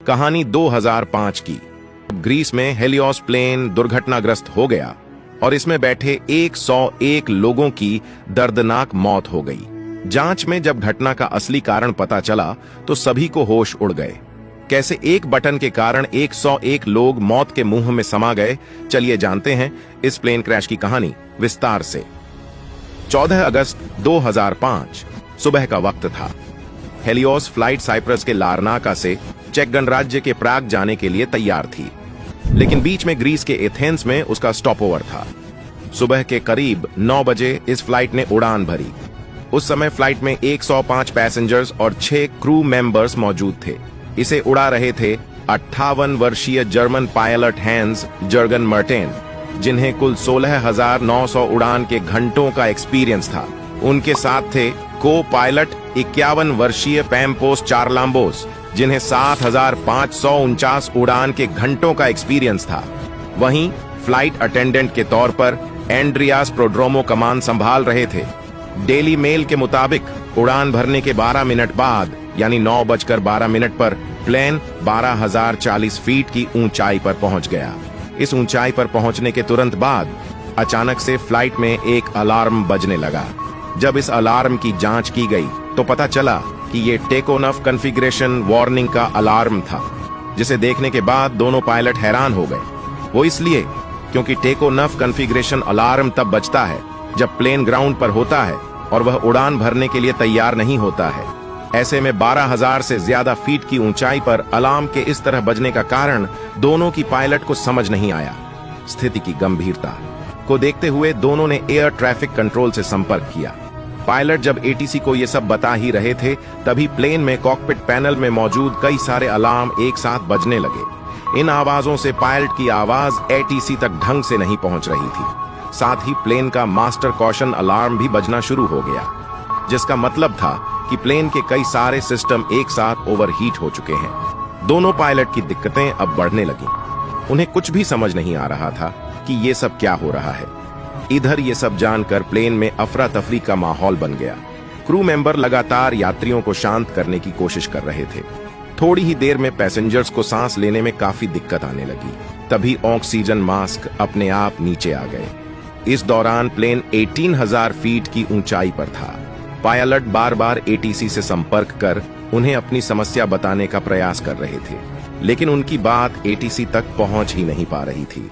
कहानी 2005 की। ग्रीस में हेलियोस प्लेन दुर्घटनाग्रस्त हो गया और इसमें बैठे 101 लोगों की दर्दनाक मौत हो गई। जांच में जब घटना का असली कारण पता चला तो सभी को होश उड़ गए। कैसे एक बटन के कारण 101 लोग मौत के मुंह में समा गए, चलिए जानते हैं इस प्लेन क्रैश की कहानी विस्तार से। 14 अगस्त 2005 सुबह का वक्त था। हेलियोस फ्लाइट साइप्रस के लारनाका से चेक गणराज्य के प्राग जाने के लिए तैयार थी, लेकिन बीच में ग्रीस के एथेंस में उसका स्टॉपओवर था। सुबह के करीब 9 बजे इस फ्लाइट ने उड़ान भरी। उस समय फ्लाइट में 105 पैसेंजर्स और 6 क्रू मेंबर्स मौजूद थे। इसे उड़ा रहे थे 58 वर्षीय जर्मन पायलट हैंस जर्गन मर्टेन, जिन्हें कुल 16,900 उड़ान के घंटों का एक्सपीरियंस था। उनके साथ थे को पायलट 51 वर्षीय पैम्पोस चारलाम्बोस, जिन्हें 7,549 उड़ान के घंटों का एक्सपीरियंस था। वहीं फ्लाइट अटेंडेंट के तौर पर एंड्रियास प्रोड्रोमो कमान संभाल रहे थे। डेली मेल के मुताबिक उड़ान भरने के 12 मिनट बाद यानी 9:12 पर प्लेन 12,040 फीट की ऊंचाई पर पहुंच गया। इस ऊंचाई पर पहुंचने के तुरंत बाद अचानक से फ्लाइट में एक अलार्म बजने लगा। जब इस अलार्म की जांच की गई तो पता चला कि ये टेकोनफ कॉन्फ़िगरेशन वार्निंग का अलार्म था, जिसे देखने के बाद दोनों पायलट हैरान हो गए। वो इसलिए क्योंकि टेकोनफ कॉन्फ़िगरेशन अलार्म तब बजता है जब प्लेन ग्राउंड पर होता है और वह उड़ान भरने के लिए तैयार नहीं होता है। ऐसे में 12,000 से ज्यादा फीट की ऊंचाई पर अलार्म के इस तरह बजने का कारण दोनों की पायलट को समझ नहीं आया। स्थिति की गंभीरता को देखते हुए दोनों ने एयर ट्रैफिक कंट्रोल से संपर्क किया। पायलट जब एटीसी को ये सब बता ही रहे थे, तभी प्लेन में कॉकपिट पैनल में मौजूद कई सारे अलार्म एक साथ बजने लगे। इन आवाजों से पायलट की आवाज एटीसी तक ढंग से नहीं पहुंच रही थी। साथ ही प्लेन का मास्टर कॉशन अलार्म भी बजना शुरू हो गया, जिसका मतलब था कि प्लेन के कई सारे सिस्टम एक साथ ओवरहीट हो चुके हैं। दोनों पायलट की दिक्कतें अब बढ़ने लगीं। उन्हें कुछ भी समझ नहीं आ रहा था कि ये सब क्या हो रहा है। इधर ये सब जानकर प्लेन में अफरा तफरी का माहौल बन गया। क्रू मेंबर लगातार यात्रियों को शांत करने की कोशिश कर रहे थे। थोड़ी ही देर में पैसेंजर्स को सांस लेने में काफी दिक्कत आने लगी। तभी ऑक्सीजन मास्क अपने आप नीचे आ गए। इस दौरान प्लेन 18,000 फीट की ऊंचाई पर था। पायलट बार बार एटीसी से संपर्क कर उन्हें अपनी समस्या बताने का प्रयास कर रहे थे, लेकिन उनकी बात एटीसी तक पहुंच ही नहीं पा रही थी।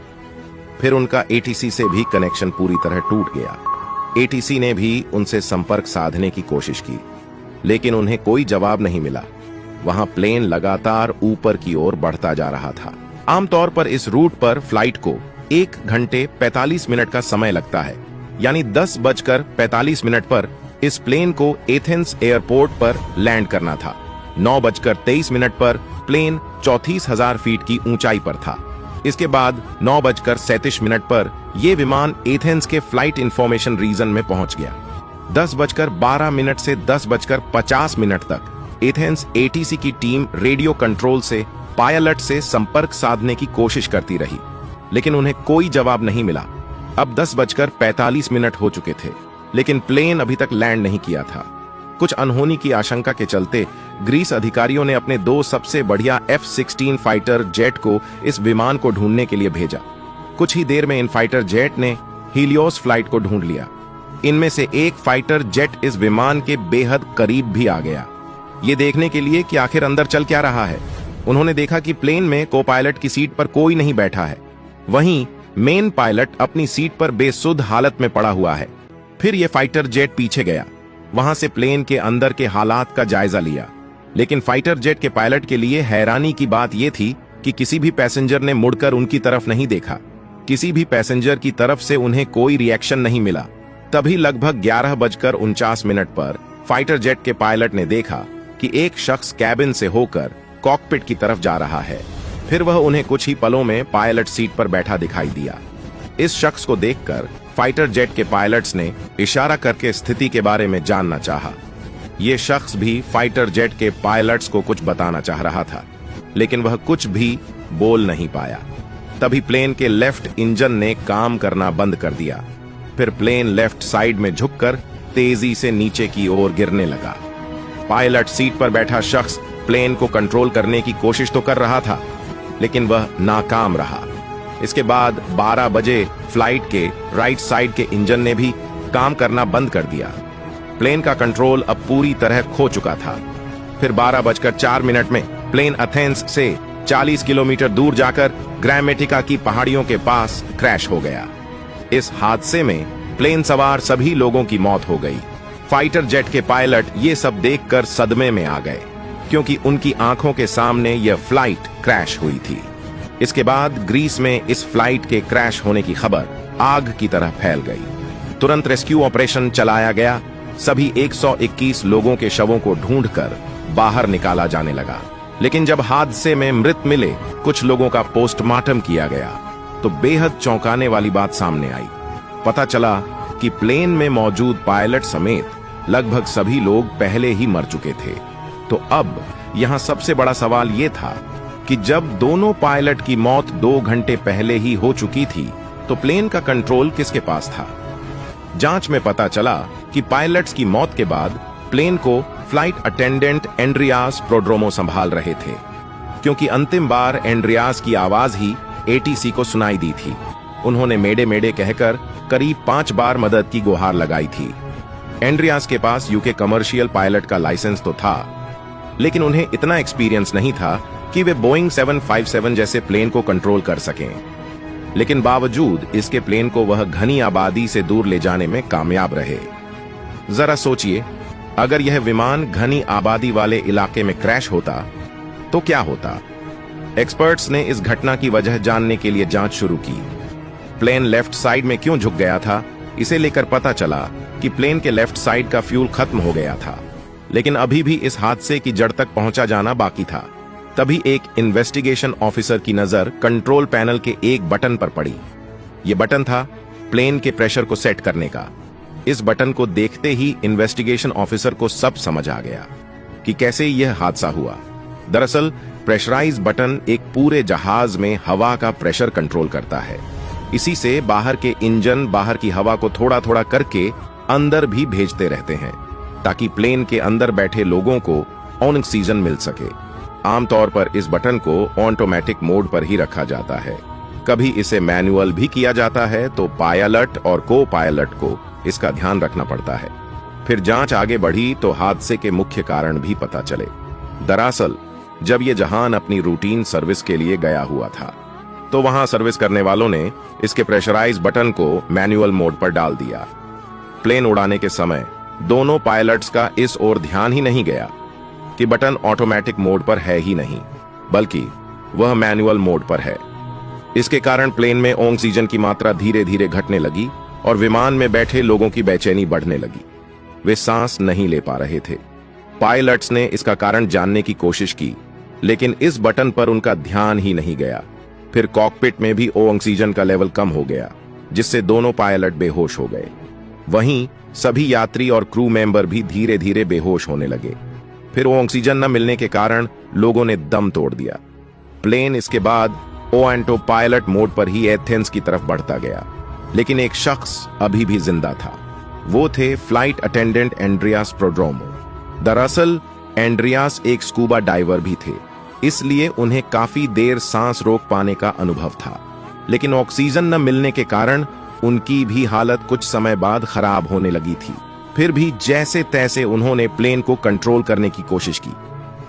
फिर उनका एटीसी से भी कनेक्शन पूरी तरह टूट गया। एटीसी ने भी उनसे संपर्क साधने की कोशिश की, लेकिन उन्हें कोई जवाब नहीं मिला। वहां प्लेन लगातार ऊपर की ओर बढ़ता जा रहा था। आमतौर पर इस रूट पर फ्लाइट को 1 घंटे 45 मिनट का समय लगता है, यानी 10:45 पर इस प्लेन को एथेंस एयरपोर्ट पर लैंड करना था। 9:23 पर प्लेन 34,000 फीट की ऊंचाई पर था। इसके बाद 9:37 पर यह विमान एथेंस के फ्लाइट इंफॉर्मेशन रीजन में पहुंच गया। 10:12 से 10:50 तक एथेंस एटीसी की टीम रेडियो कंट्रोल से पायलट से संपर्क साधने की कोशिश करती रही, लेकिन उन्हें कोई जवाब नहीं मिला। अब 10:45 हो चुके थे, लेकिन प्लेन अभी तक लैंड नहीं किया था। कुछ अनहोनी की आशंका के चलते ग्रीस अधिकारियों ने अपने 2 सबसे बढ़िया F-16 फाइटर जेट को इस विमान को ढूंढने के लिए भेजा। कुछ ही देर में इन फाइटर जेट ने हीलियोस फ्लाइट को ढूंढ लिया। इनमें से एक फाइटर जेट इस विमान के बेहद करीब भी आ गया, ये देखने के लिए कि आखिर अंदर चल क्या रहा है। उन्होंने देखा कि प्लेन में को पायलट की सीट पर कोई नहीं बैठा है। वहीं मेन पायलट अपनी सीट पर बेसुध हालत में पड़ा हुआ है। फिर यह फाइटर जेट पीछे गया, वहां से प्लेन के अंदर के हालात का जायजा लिया। लेकिन फाइटर जेट के पायलट के लिए हैरानी की बात यह थी कि किसी भी पैसेंजर ने मुड़कर उनकी तरफ नहीं देखा। किसी भी पैसेंजर की तरफ से उन्हें कोई रिएक्शन नहीं मिला। तभी लगभग 11:49 पर फाइटर जेट के पायलट ने देखा कि एक शख्स कैबिन से होकर कॉकपिट की तरफ जा रहा है। फिर वह उन्हें कुछ ही पलों में पायलट सीट पर बैठा दिखाई दिया। इस शख्स को देखकर फाइटर जेट के पायलट्स ने इशारा करके स्थिति के बारे में जानना चाहा। यह शख्स भी फाइटर जेट के पायलट्स को कुछ बताना चाह रहा था, लेकिन वह कुछ भी बोल नहीं पाया। तभी प्लेन के लेफ्ट इंजन ने काम करना बंद कर दिया। फिर प्लेन लेफ्ट साइड में झुककर तेजी से नीचे की ओर गिरने लगा। पायलट सीट पर बैठा शख्स प्लेन को कंट्रोल करने की कोशिश तो कर रहा था, लेकिन वह नाकाम रहा। इसके बाद 12 बजे फ्लाइट के राइट साइड के इंजन ने भी काम करना बंद कर दिया। प्लेन का कंट्रोल अब पूरी तरह खो चुका था। फिर 12:04 में प्लेन एथेंस से 40 किलोमीटर दूर जाकर ग्रामेटिका की पहाड़ियों के पास क्रैश हो गया। इस हादसे में प्लेन सवार सभी लोगों की मौत हो गई। फाइटर जेट के पायलट ये सब देखकर सदमे में आ गए, क्योंकि उनकी आंखों के सामने यह फ्लाइट क्रैश हुई थी। इसके बाद ग्रीस में इस फ्लाइट के क्रैश होने की खबर आग की तरह फैल गई। तुरंत रेस्क्यू ऑपरेशन चलाया गया। सभी 121 लोगों के शवों को ढूंढकर बाहर निकाला जाने लगा। लेकिन जब हादसे में मृत मिले कुछ लोगों का पोस्टमार्टम किया गया तो बेहद चौंकाने वाली बात सामने आई। पता चला कि प्लेन में मौजूद पायलट समेत लगभग सभी लोग पहले ही मर चुके थे। तो अब यहां सबसे बड़ा सवाल यह था कि जब दोनों पायलट की मौत 2 घंटे पहले ही हो चुकी थी तो प्लेन का कंट्रोल किसके पास था? जांच में पता चला कि पायलट्स की मौत के बाद प्लेन को फ्लाइट अटेंडेंट एंड्रियास प्रोड्रोमो संभाल रहे थे, क्योंकि अंतिम बार एंड्रियास की आवाज ही एटीसी को सुनाई दी थी। उन्होंने मेडे मेडे कहकर करीब 5 बार मदद की गुहार लगाई थी। एंड्रियास के पास यूके कमर्शियल पायलट का लाइसेंस तो था, लेकिन उन्हें इतना एक्सपीरियंस नहीं था कि वे बोइंग 757 जैसे प्लेन को कंट्रोल कर सकें। लेकिन बावजूद इसके प्लेन को वह घनी आबादी से दूर ले जाने में कामयाब रहे। जरा सोचिए, अगर यह विमान घनी आबादी वाले इलाके में क्रैश होता तो क्या होता? एक्सपर्ट्स ने इस घटना की वजह जानने के लिए जांच शुरू की। प्लेन लेफ्ट साइड में क्यों झुक गया था, इसे लेकर पता चला कि प्लेन के लेफ्ट साइड का फ्यूल खत्म हो गया था। लेकिन अभी भी इस हादसे की जड़ तक पहुंचा जाना बाकी था। तभी एक इन्वेस्टिगेशन ऑफिसर की नजर कंट्रोल पैनल के एक बटन पर पड़ी। यह बटन था प्लेन के प्रेशर को सेट करने का। इस बटन को देखते ही इन्वेस्टिगेशन ऑफिसर को सब समझ आ गया कि कैसे यह हादसा हुआ। दरअसल प्रेशराइज बटन एक पूरे जहाज में हवा का प्रेशर कंट्रोल करता है। इसी से बाहर के इंजन बाहर की हवा को थोड़ा थोड़ा करके अंदर भी भेजते रहते हैं, ताकि प्लेन के अंदर बैठे लोगों को ऑक्सीजन मिल सके। आमतौर पर इस बटन को ऑटोमेटिक मोड पर ही रखा जाता है। कभी इसे मैनुअल भी किया जाता है, तो पायलट और को पायलट को इसका ध्यान रखना पड़ता है। फिर जांच आगे बढ़ी तो हादसे के मुख्य कारण भी पता चले। दरअसल जब ये जहान अपनी रूटीन सर्विस के लिए गया हुआ था, तो वहां सर्विस करने वालों ने इसके प्रेशराइज बटन को मैनुअल मोड पर डाल दिया। प्लेन उड़ाने के समय दोनों पायलट्स का इस ओर ध्यान ही नहीं गया कि बटन ऑटोमेटिक मोड पर है ही नहीं, बल्कि वह मैनुअल मोड पर है। इसके कारण प्लेन में ऑक्सीजन की मात्रा धीरे धीरे घटने लगी और विमान में बैठे लोगों की बेचैनी बढ़ने लगी। वे सांस नहीं ले पा रहे थे। पायलट्स ने इसका कारण जानने की कोशिश की, लेकिन इस बटन पर उनका ध्यान ही नहीं गया। फिर कॉकपिट में भी ऑक्सीजन का लेवल कम हो गया, जिससे दोनों पायलट बेहोश हो गए। वहीं सभी यात्री और क्रू मेंबर भी धीरे धीरे बेहोश होने लगे। फिर ऑक्सीजन न मिलने के कारण लोगों ने दम तोड़ दिया। प्लेन इसके बाद ऑटो पायलट मोड पर ही एथेंस की तरफ बढ़ता गया, लेकिन एक शख्स अभी भी जिंदा था। वो थे फ्लाइट अटेंडेंट एंड्रियास प्रोड्रोमो। दरअसल एंड्रियास एक स्कूबा डाइवर भी थे, इसलिए उन्हें काफी देर सांस रोक पाने का अनुभव था। लेकिन ऑक्सीजन न मिलने के कारण उनकी भी हालत कुछ समय बाद खराब होने लगी थी। फिर भी जैसे तैसे उन्होंने प्लेन को कंट्रोल करने की कोशिश की,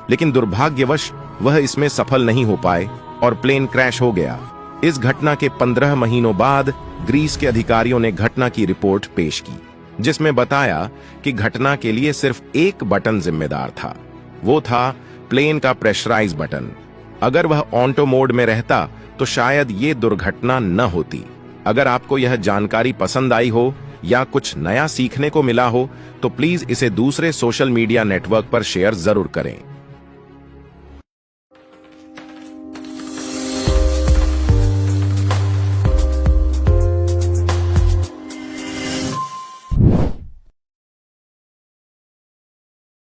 लेकिन दुर्भाग्यवश वह इसमें सफल नहीं हो पाए और प्लेन क्रैश हो गया। इस घटना के 15 महीनों बाद ग्रीस के अधिकारियों ने घटना की रिपोर्ट पेश की, जिसमें बताया कि घटना के लिए सिर्फ एक बटन जिम्मेदार था। वो था प्लेन का प्रेशराइज बटन। अगर वह ऑटो मोड में रहता तो शायद ये दुर्घटना न होती। अगर आपको यह जानकारी पसंद आई हो या कुछ नया सीखने को मिला हो तो प्लीज इसे दूसरे सोशल मीडिया नेटवर्क पर शेयर जरूर करें।